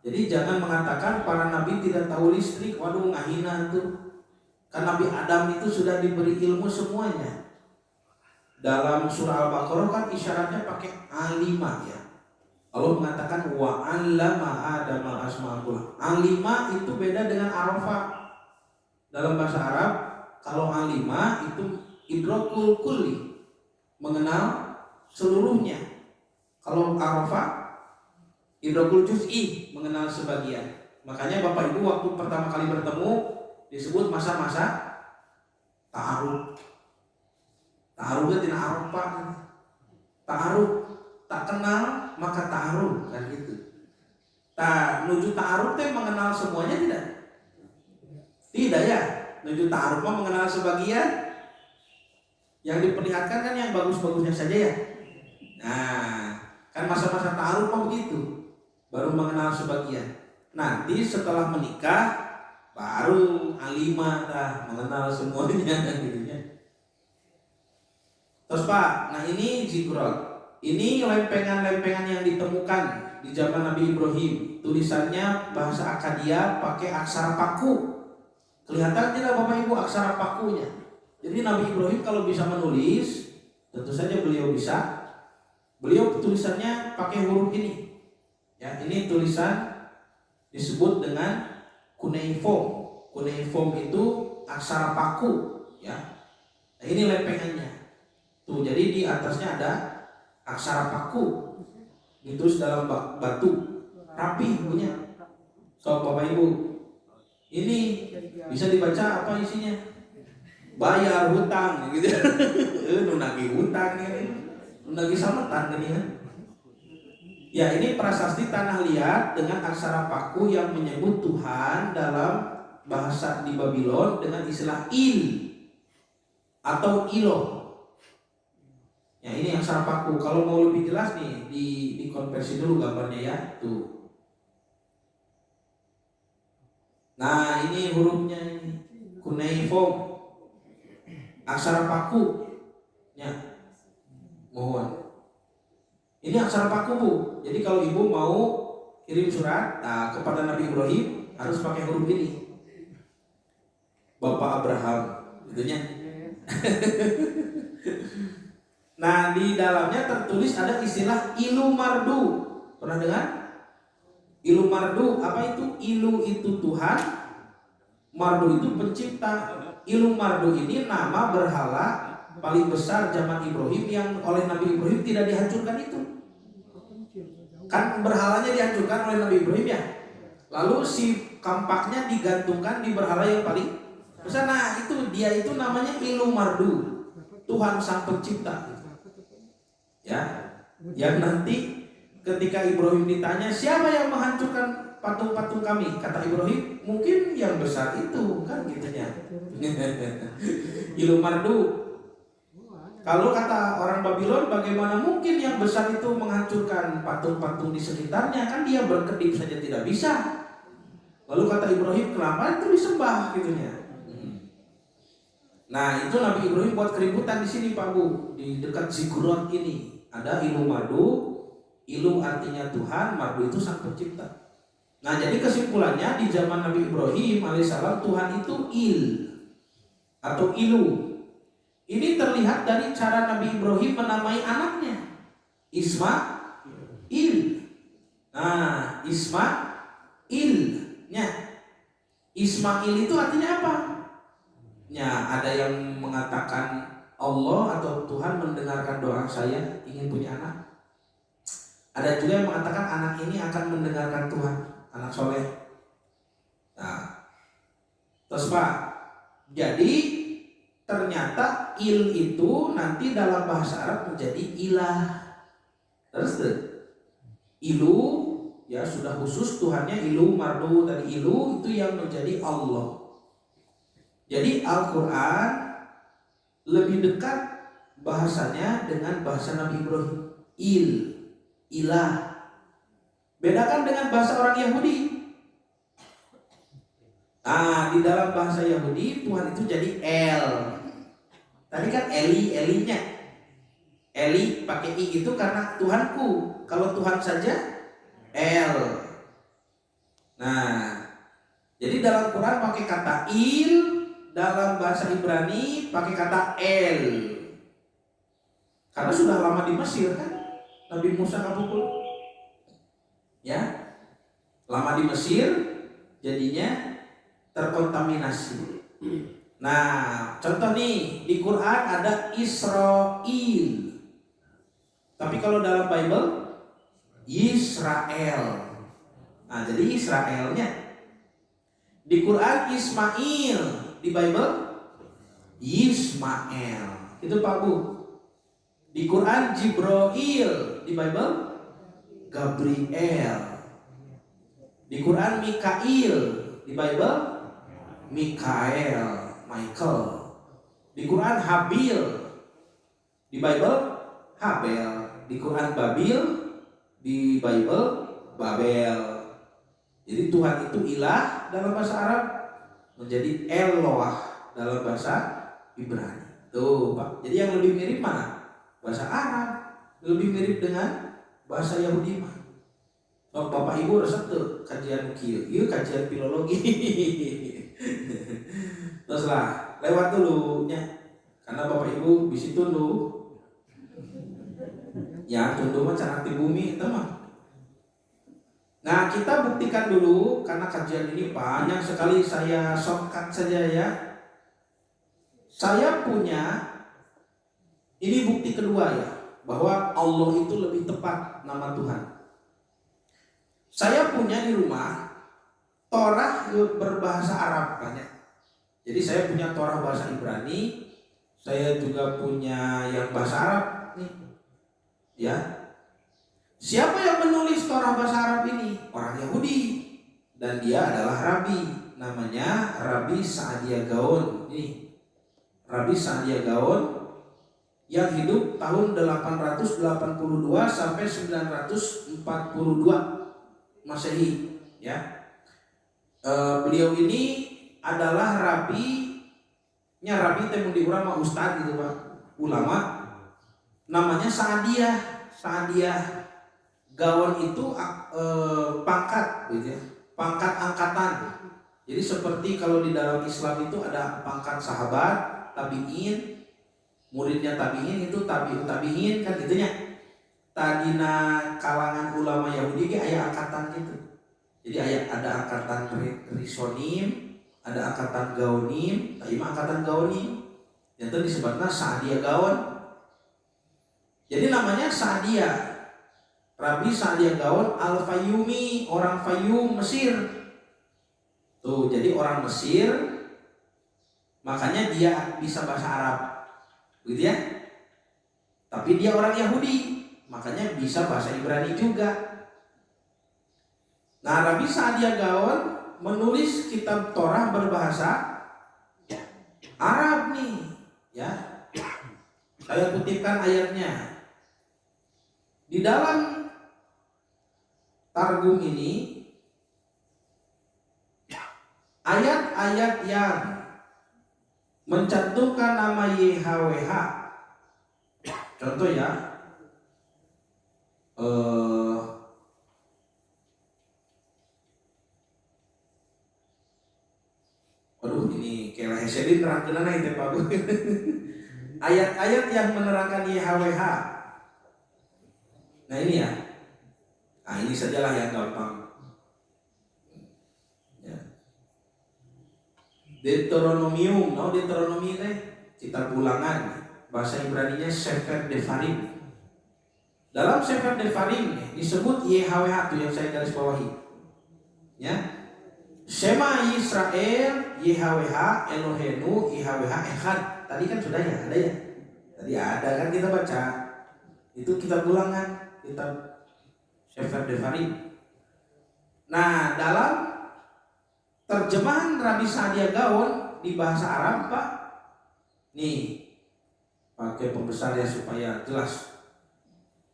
Jadi jangan mengatakan para nabi tidak tahu listrik. Waduh, ngahina tuh. Kan Nabi Adam itu sudah diberi ilmu semuanya. Dalam surah Al-Baqarah kan isyaratnya pakai alima ya. Allah mengatakan wa 'allama Adama asma'ul. Alima itu beda dengan arafa. Dalam bahasa Arab kalau alima itu idrakul kulli, mengenal seluruhnya. Kalau arafa idrakul juz'i, mengenal sebagian. Makanya Bapak Ibu waktu pertama kali bertemu disebut masa-masa ta'aruf. Ta'arufnya tidak arafa. Ta'aruf, tak kenal maka ta'aruf kan gitu. Nuju ta'aruf teh mengenal semuanya tidak? Tidak ya. Nuju ta'aruf mah mengenal sebagian. Yang diperlihatkan kan yang bagus-bagusnya saja ya. Nah, kan masa-masa ta'aruf mah begitu. Baru mengenal sebagian. Nanti setelah menikah baru alimah mengenal semuanya gitu ya. Terus Pak, nah ini zikrat. Ini lempengan-lempengan yang ditemukan di zaman Nabi Ibrahim. Tulisannya bahasa Akkadia pakai aksara paku. Kelihatan tidak Bapak Ibu aksara pakunya? Jadi Nabi Ibrahim kalau bisa menulis, tentu saja beliau bisa. Beliau tulisannya pakai huruf ini. Ya, ini tulisan disebut dengan cuneiform. Cuneiform itu aksara paku, ya. Nah, ini lempengannya. Tuh, jadi di atasnya ada aksara paku. Ditulis dalam batu. Rapi punya. So, Bapak Ibu, ini bisa dibaca apa isinya? Bayar hutang gitu. Nunagi hutang ini. Nunagi sametan kan ya. Ya, ini prasasti tanah liat dengan aksara paku yang menyebut Tuhan dalam bahasa di Babylon dengan istilah il atau iloh. Ya, ini aksara paku. Kalau mau lebih jelas nih, dikonversi dulu gambarnya ya. Tuh. Nah, ini hurufnya ini. Cuneiform. Aksara paku. Ya. Mohon. Ini aksara paku, Bu. Jadi kalau Ibu mau kirim surat kepada Nabi Ibrahim harus pakai huruf ini. Bapak Abraham, gitunya. Nah, di dalamnya tertulis ada istilah ilu mardu. Pernah dengar? Ilu mardu, apa itu? Ilu itu Tuhan, mardu itu pencipta. Ilu mardu ini nama berhala paling besar zaman Ibrahim yang oleh Nabi Ibrahim tidak dihancurkan itu. Kan berhalanya dihancurkan oleh Nabi Ibrahim ya. Lalu si kampaknya digantungkan di berhala yang paling besar. Nah, itu dia itu namanya ilu mardu, Tuhan sang pencipta. Ya, yang nanti ketika Ibrahim ditanya siapa yang menghancurkan patung-patung kami, kata Ibrahim mungkin yang besar itu kan gitunya. Ilu mardu. Kalau kata orang Babylon, bagaimana mungkin yang besar itu menghancurkan patung-patung di sekitarnya, kan dia berkedip saja tidak bisa. Lalu kata Ibrahim, kenapa itu disembah gitunya. Nah, itu Nabi Ibrahim buat keributan di sini Pak Bu, di dekat Ziggurat ini. Ada ilu madu, ilu artinya Tuhan, madu itu sang pencipta. Nah, jadi kesimpulannya di zaman Nabi Ibrahim alaihissalam Tuhan itu il atau ilu. Ini terlihat dari cara Nabi Ibrahim menamai anaknya Ismail. Nah, Ismailnya. Ismail itu artinya apa? Ya, ada yang mengatakan Allah atau Tuhan mendengarkan doa saya ingin punya anak. Ada juga yang mengatakan anak ini akan mendengarkan Tuhan, anak soleh. Nah, terus Pak, jadi ternyata il itu nanti dalam bahasa Arab menjadi ilah. Terus ilu ya sudah khusus Tuhannya ilu mardu, tadi ilu itu yang menjadi Allah. Jadi Al-Quran lebih dekat bahasanya dengan bahasa Nabi Ibrahim, ilah. Bedakan dengan bahasa orang Yahudi. Nah, di dalam bahasa Yahudi Tuhan itu jadi El. Tadi kan Elinya. Eli pakai i itu karena Tuhanku. Kalau Tuhan saja El. Nah, jadi dalam Quran pakai kata il, dalam bahasa Ibrani pakai kata el. Karena sudah lama di Mesir kan, Nabi Musa kapukul. Ya, lama di Mesir, jadinya terkontaminasi. Nah, contoh nih di Quran ada Israel, tapi kalau dalam Bible Israel. Nah, jadi Israelnya di Quran Ismail, di Bible Ismail. Itu Pak Bu. Di Quran Jibril, di Bible Gabriel. Di Quran Mikail, di Bible Mikael, Michael. Di Quran Habil, di Bible Habel. Di Quran Babil, di Bible Babel. Jadi Tuhan itu ilah dalam bahasa Arab, menjadi Eloah dalam bahasa Ibrani. Tuh Pak. Jadi yang lebih mirip mana? Bahasa Arab. Lebih mirip dengan bahasa Yahudi mah. Oh, Bapak Ibu resep tuh kajian kieu, ieu kajian filologi. Terus lah, lewat dulu nya. Karena Bapak Ibu bisi tunduh. Ya, tunduh mah canak di bumi itu mah. Nah, kita buktikan dulu karena kajian ini banyak sekali, saya shortcut saja ya. Saya punya ini bukti kedua ya, bahwa Allah itu lebih tepat nama Tuhan. Saya punya di rumah Torah berbahasa Arab banyak. Jadi saya punya Torah bahasa Ibrani, saya juga punya yang bahasa Arab nih. Ya. Siapa yang menulis Torah bahasa Arab ini? Orang Yahudi, dan dia adalah rabi, namanya Rabi Sa'dia Gaon. Ini Rabi Sa'dia Gaon yang hidup tahun 882 sampai 942 Masehi, ya. Beliau ini adalah rabi temu di urang mah ustad gitu Pak, ulama. Namanya Sa'diyah Gaon itu pangkat gitu ya, pangkat angkatan. Jadi seperti kalau di dalam Islam itu ada pangkat sahabat, tabi'in, muridnya tabi'in itu tabi'ut tabi'in kan gitunya. Tadina kalangan ulama Yahudi ge aya angkatan gitu. Jadi ada angkatan Risonim, ada angkatan Gaonim, ieu mah angkatan Gaonim. Yang itu disebutna Sa'diyah Gaon. Jadi namanya Sa'diyah. Rabi Sa'diyah Gaon Al-Fayyumi, orang Fayyum Mesir. Tuh, jadi orang Mesir, makanya dia bisa bahasa Arab. Gitu ya. Tapi dia orang Yahudi, makanya bisa bahasa Ibrani juga. Nah, Rabi Sa'diyah Gaon menulis kitab Torah berbahasa Arab nih, ya. Saya kutipkan ayatnya. Di dalam Targum ini ayat-ayat yang mencantumkan nama YHWH. Contoh ya, aduh ini kayak Hesedin terangkan itu Pak. Ayat-ayat yang menerangkan YHWH. Nah ini ya. Nah ini sajalah yang gampang. Ya. Deuteronomium, Deuteronomi teh kitab ulangan. Bahasa Ibraninya Sefer Devarim. Dalam Sefer Devarim disebut YHWH itu yang saya garis bawahi. Ya. Shema Yisrael YHWH Elohenu YHWH Echad. Tadi kan sudah ya, ada ya. Tadi ada kan kita baca. Itu kitab ulangan, kitab Sefer Devarim. Nah, dalam terjemahan Rabi Sa'diyah Gaon di bahasa Arab, Pak. Nih, pakai pembesar ya supaya jelas.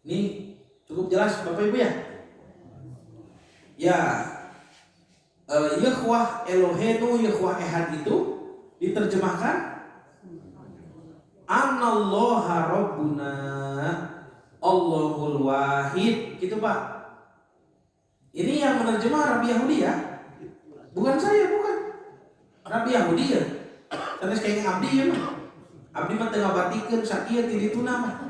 Ini cukup jelas Bapak Ibu ya? Ya, Yahwah Elohenu Yahwah Ehad itu diterjemahkan Anallaha Rabbuna Allahul Wahid, gitu Pak. Ini yang menerjemah Rabi Yahudi ya, bukan saya, bukan Rabi Yahudi ya. Karena kayak abdi ya mah, abdi mah tengah batikeun sakieu ti ditu nama.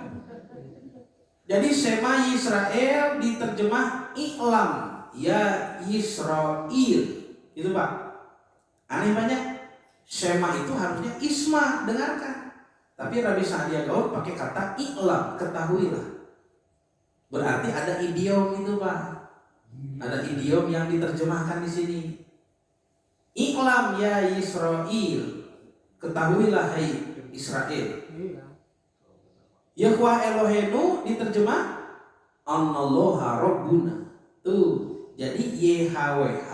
Jadi Shema Yisrael diterjemah I'lam ya Yisrael. Itu Pak. Aneh banyak. Shema itu harusnya Isma, dengarkan. Tapi Rabi Sa'diyah Gaul pakai kata I'lam, ketahuilah. Berarti ada idiom itu Pak. Ada idiom yang diterjemahkan di sini. I'lam ya Yisrael, ketahuilah hai Israel. Yahwa Elohenu diterjemah Anallaha Rabbuna. Tuh, jadi YHWH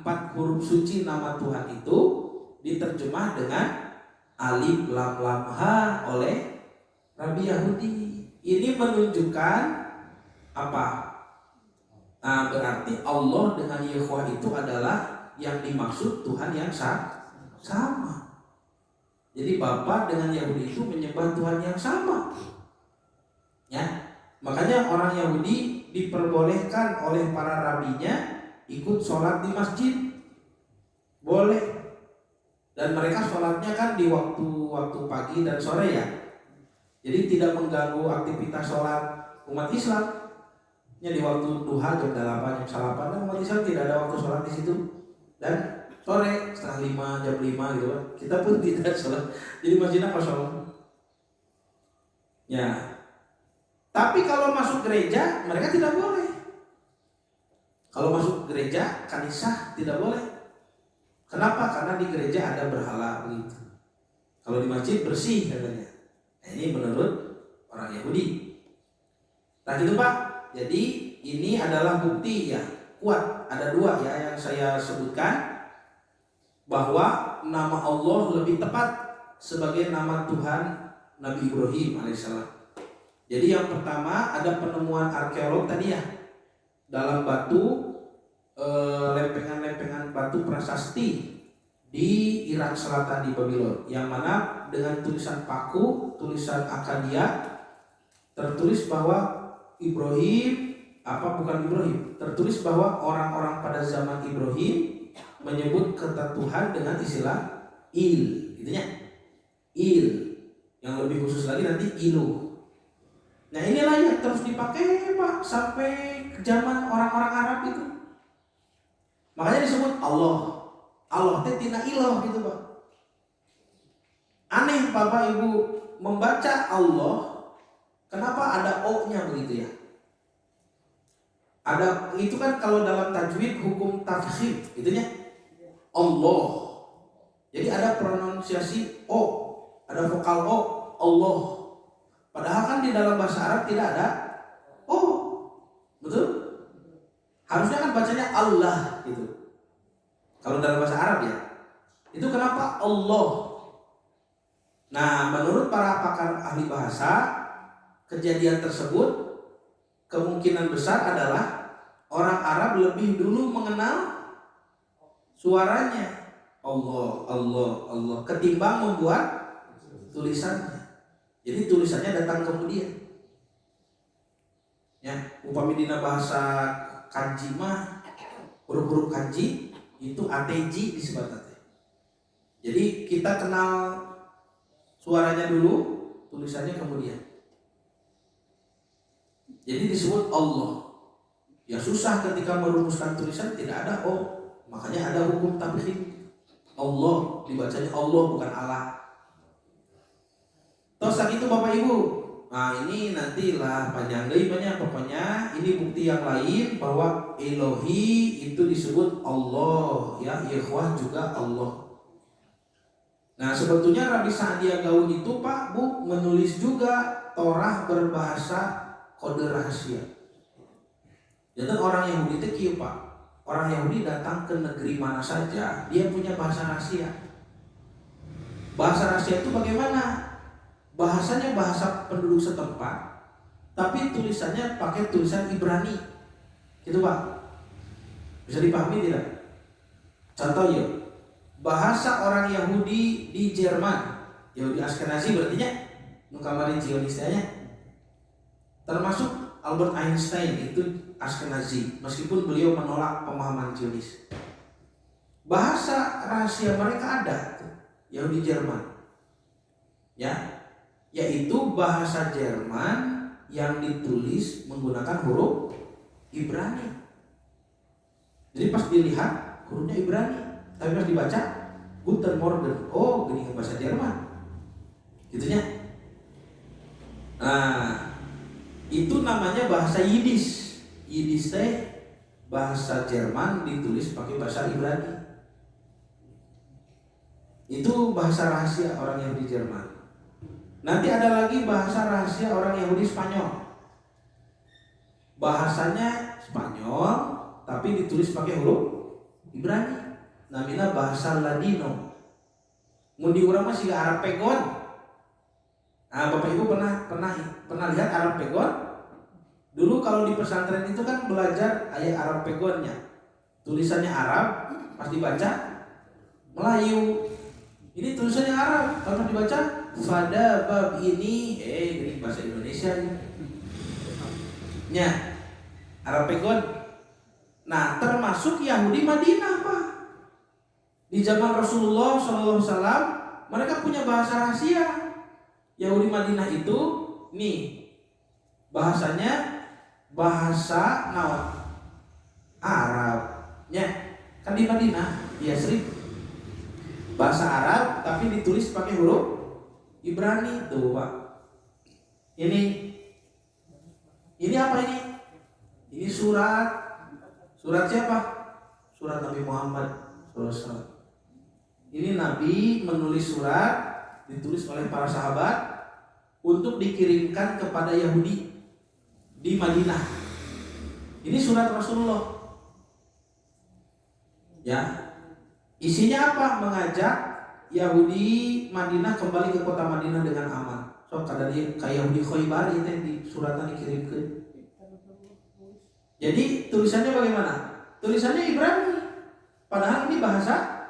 4 huruf suci nama Tuhan itu diterjemah dengan alif lam lam ha oleh Rabi Yahudi. Ini menunjukkan apa? Nah, berarti Allah dengan Yahwa itu adalah yang dimaksud Tuhan yang sama. Jadi Bapa dengan Yahudi itu menyembah Tuhan yang sama. Ya. Makanya orang Yahudi diperbolehkan oleh para rabinya ikut sholat di masjid. Boleh. Dan mereka sholatnya kan di waktu pagi dan sore ya. Jadi tidak mengganggu aktivitas sholat umat Islam. Ya di waktu duha jam 8, jam 8 kan umat Islam tidak ada waktu sholat di situ. Dan sore setengah 5, jam 5 gitu kan. Kita pun tidak sholat. Jadi masjidnya kosong. Ya. Tapi kalau masuk gereja mereka tidak boleh. Kalau masuk gereja kanisah tidak boleh. Kenapa? Karena di gereja ada berhala begitu. Kalau di masjid bersih katanya. Nah, ini menurut orang Yahudi. Nah gitu Pak. Jadi ini adalah bukti ya kuat. Ada 2 ya yang saya sebutkan. Bahwa nama Allah lebih tepat sebagai nama Tuhan Nabi Ibrahim alaihissalam. Jadi yang pertama ada penemuan arkeolog tadi ya dalam batu lempengan-lempengan batu prasasti di Irak Selatan di Babylon, yang mana dengan tulisan paku, tulisan Akkadia tertulis bahwa tertulis bahwa orang-orang pada zaman Ibrahim menyebut kata Tuhan dengan istilah Il, gitunya. Il. Yang lebih khusus lagi nanti Ilu. Nah inilah yang terus dipakai Pak sampai ke zaman orang-orang Arab itu. Makanya disebut Allah. Allah teh tina ilah gitu Pak. Aneh Bapak Ibu membaca Allah, kenapa ada O-nya begitu ya? Ada itu kan kalau dalam tajwid hukum tafkhim, gitunya. Allah. Jadi ada pronunciasi O, ada vokal O, Allah. Padahal kan di dalam bahasa Arab tidak ada O. Betul? Harusnya kan bacanya Allah gitu. Kalau dalam bahasa Arab ya. Itu kenapa Allah? Nah, menurut para pakar ahli bahasa, kejadian tersebut kemungkinan besar adalah orang Arab lebih dulu mengenal suaranya Allah, Allah, Allah ketimbang membuat tulisannya. Jadi tulisannya datang kemudian. Ya, upami dina bahasa kanji mah huruf-huruf kanji itu ATJ disebut. Jadi kita kenal suaranya dulu, tulisannya kemudian. Jadi disebut Allah. Ya susah ketika merumuskan tulisan tidak ada O. Makanya ada hukum tabkhim. Allah dibacanya Allah bukan Allah. Terus itu Bapak Ibu. Nah ini nantilah panjang deui banyak, pokoknya ini bukti yang lain bahwa Elohi itu disebut Allah ya, Yahweh juga Allah. Nah sebetulnya Rabi Sa'diyah Gaul itu Pak Bu menulis juga Torah berbahasa kode rahasia. Jadi orang Yahudi itu kieu Pak. Orang Yahudi datang ke negeri mana saja, dia punya bahasa rahasia. Bahasa rahasia itu bagaimana? Bahasanya bahasa penduduk setempat, tapi tulisannya pakai tulisan Ibrani. Gitu Pak. Bisa dipahami tidak? Contoh ya, bahasa orang Yahudi di Jerman, Yahudi Ashkenazi berarti nukamari Zionisnya. Termasuk Albert Einstein itu Ashkenazi, meskipun beliau menolak pemahaman Zionis. Bahasa rahasia mereka ada, Yahudi Jerman, ya, yaitu bahasa Jerman yang ditulis menggunakan huruf Ibrani. Jadi pas dilihat hurufnya Ibrani, tapi pas dibaca Guten Morgen, oh gini bahasa Jerman, gitunya. Nah, itu namanya bahasa Yiddish. Yiddish teh bahasa Jerman ditulis pakai bahasa Ibrani. Itu bahasa rahasia orang Yahudi Jerman. Nanti ada lagi bahasa rahasia orang Yahudi Spanyol. Bahasanya Spanyol tapi ditulis pakai huruf Ibrani. Namanya bahasa Ladino. Mun di urang mah siga Arab Pegon. Nah, Bapak Ibu pernah lihat Arab Pegon? Dulu kalau di pesantren itu kan belajar ayat Arab Pegonnya. Tulisannya Arab, pas dibaca Melayu. Ini tulisannya Arab, kalau dibaca pada bab ini bahasa Indonesia nya Arab Pegon. Nah, termasuk Yahudi Madinah, Pak. Di zaman Rasulullah SAW, mereka punya bahasa rahasia. Yahudi Madinah itu, nih, bahasanya bahasa naon? Arabnya. Kan di Madinah, ya Sri. Bahasa Arab, tapi ditulis pakai huruf Ibrani, tuh Pak. Ini apa ini? Ini surat siapa? Surat Nabi Muhammad SAW. Ini Nabi menulis surat ditulis oleh para sahabat untuk dikirimkan kepada Yahudi di Madinah. Ini surat Rasulullah. Ya. Isinya apa? Mengajak Yahudi Madinah kembali ke kota Madinah dengan aman. So kada dia kayak Yahudi Khaybar itu di suratan dikirimkan. Jadi tulisannya bagaimana? Tulisannya Ibrani. Padahal ini bahasa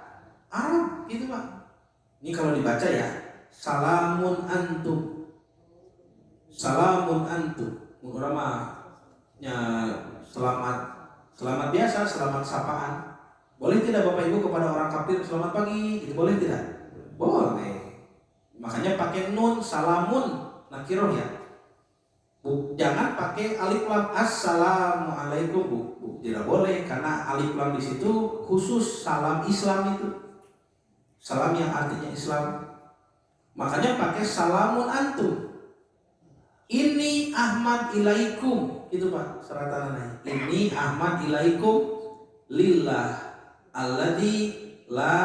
Arab, gitu Pak. Ini kalau dibaca ya, salamun antum. Salamun antum. Uramanya selamat biasa, selamat sapaan. Boleh tidak Bapak Ibu kepada orang kafir selamat pagi? Itu boleh tidak? Boleh. Makanya pakai nun, salamun, nakiroh ya. Jangan pakai alif lam assalamualaikum, Bu. Tidak boleh karena alif lam di situ khusus salam Islam itu. Salam yang artinya Islam. Makanya pakai salamun antum. Ini Ahmad ilaikum, itu Pak seratannya. Ini Ahmad ilaikum lillah alladzi la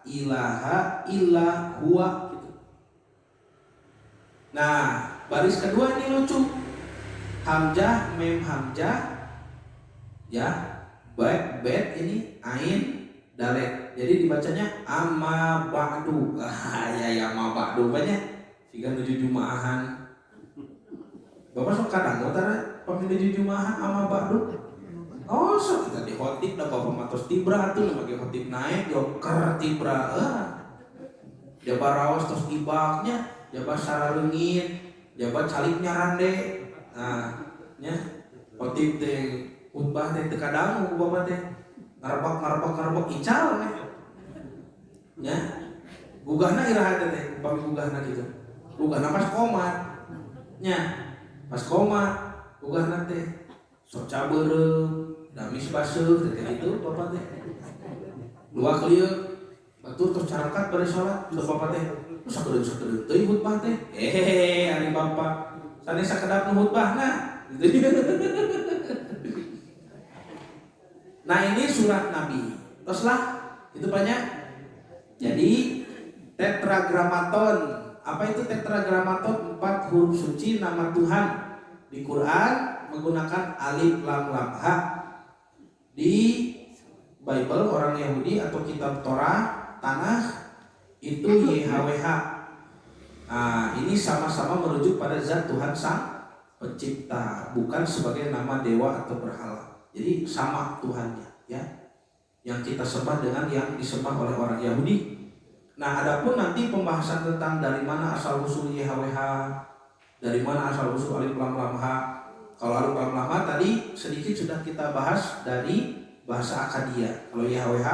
ilaha illa huwa gitu. Nah, baris kedua ini lucu. Hamzah, mem hamzah, ya, bet ini ain, dalet. Jadi dibacanya amma ba'du. Ya amma ba'du banyak. Jika menuju jumaahan. Bapak sok kadang utara pemilih jumaahan amma ba'du. Oh, sok kita di khotib dah Bapak matos tibra tuh lagi khotib naik yo ker tibra. Jabar raos tos ibaknya, jabar sararengin, jabat caliknya rande. Nah, nya khotib teh khutbah teh teu kadangu ku Bapak teh. Ngarebak ical nih. Ya. Gugahna iraha teh, upami gugahna gitu. Gugahna pas komat. Nya. Pas komat, gugahna teh sok cabeureum, damis baseuh teh gitu Bapak teh. Dua klieu, batur terus carakat bari salat, sok Bapak teh. Terus sakedeung teuing khutbah teh. Ari Bapak. Sanes sakedap nu khutbahna. Gitu. Nah, ini surat Nabi. Teruslah itu banyak. Jadi tetragramaton. Apa itu tetragramaton? 4 huruf suci nama Tuhan di Quran menggunakan alif lam lam ha. Di Bible orang Yahudi atau kitab Torah Tanakh itu YHWH. Nah, ini sama-sama merujuk pada zat Tuhan Sang Pencipta, bukan sebagai nama dewa atau berhala. Jadi sama Tuhannya, ya. Yang kita sembah dengan yang disembah oleh orang Yahudi. Nah, adapun nanti pembahasan tentang dari mana asal usul YHWH, dari mana asal usul alif lam lam ha. Kalau alif lam lam ha tadi sedikit sudah kita bahas dari bahasa Akadia. Kalau YHWH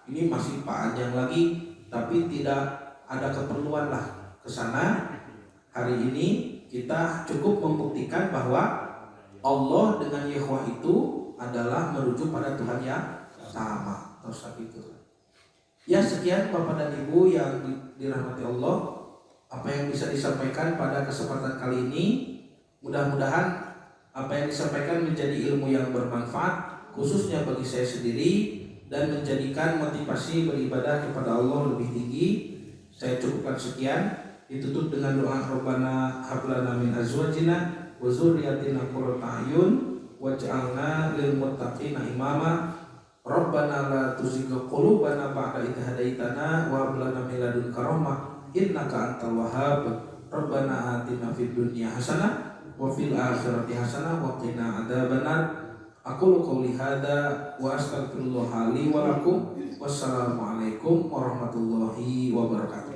ini masih panjang lagi, tapi tidak ada keperluan lah ke sana. Hari ini kita cukup membuktikan bahwa Allah dengan Yahweh itu adalah merujuk pada Tuhan yang sama. Terus itu. Ya, sekian Bapak dan Ibu yang dirahmati Allah, apa yang bisa disampaikan pada kesempatan kali ini. Mudah-mudahan apa yang disampaikan menjadi ilmu yang bermanfaat khususnya bagi saya sendiri dan menjadikan motivasi beribadah kepada Allah lebih tinggi. Saya cukupkan sekian, ditutup dengan doa Rabbana hab lana min azwajina wa dzurriyyatina qurrata a'yun waj'alna lil muttaqina imama. Rabbana la tuzigh qulubana ba'da idh hadaitana wa hab lana min ladunka rahmah innaka antal wahhab. Rabbana atina fid dunya hasanah wa fil akhirati hasanah wa qina adzabannar. Aqulu qouli hadza wa astaghfirullah li wa lakum. Wassalamualaikum warahmatullahi wabarakatuh.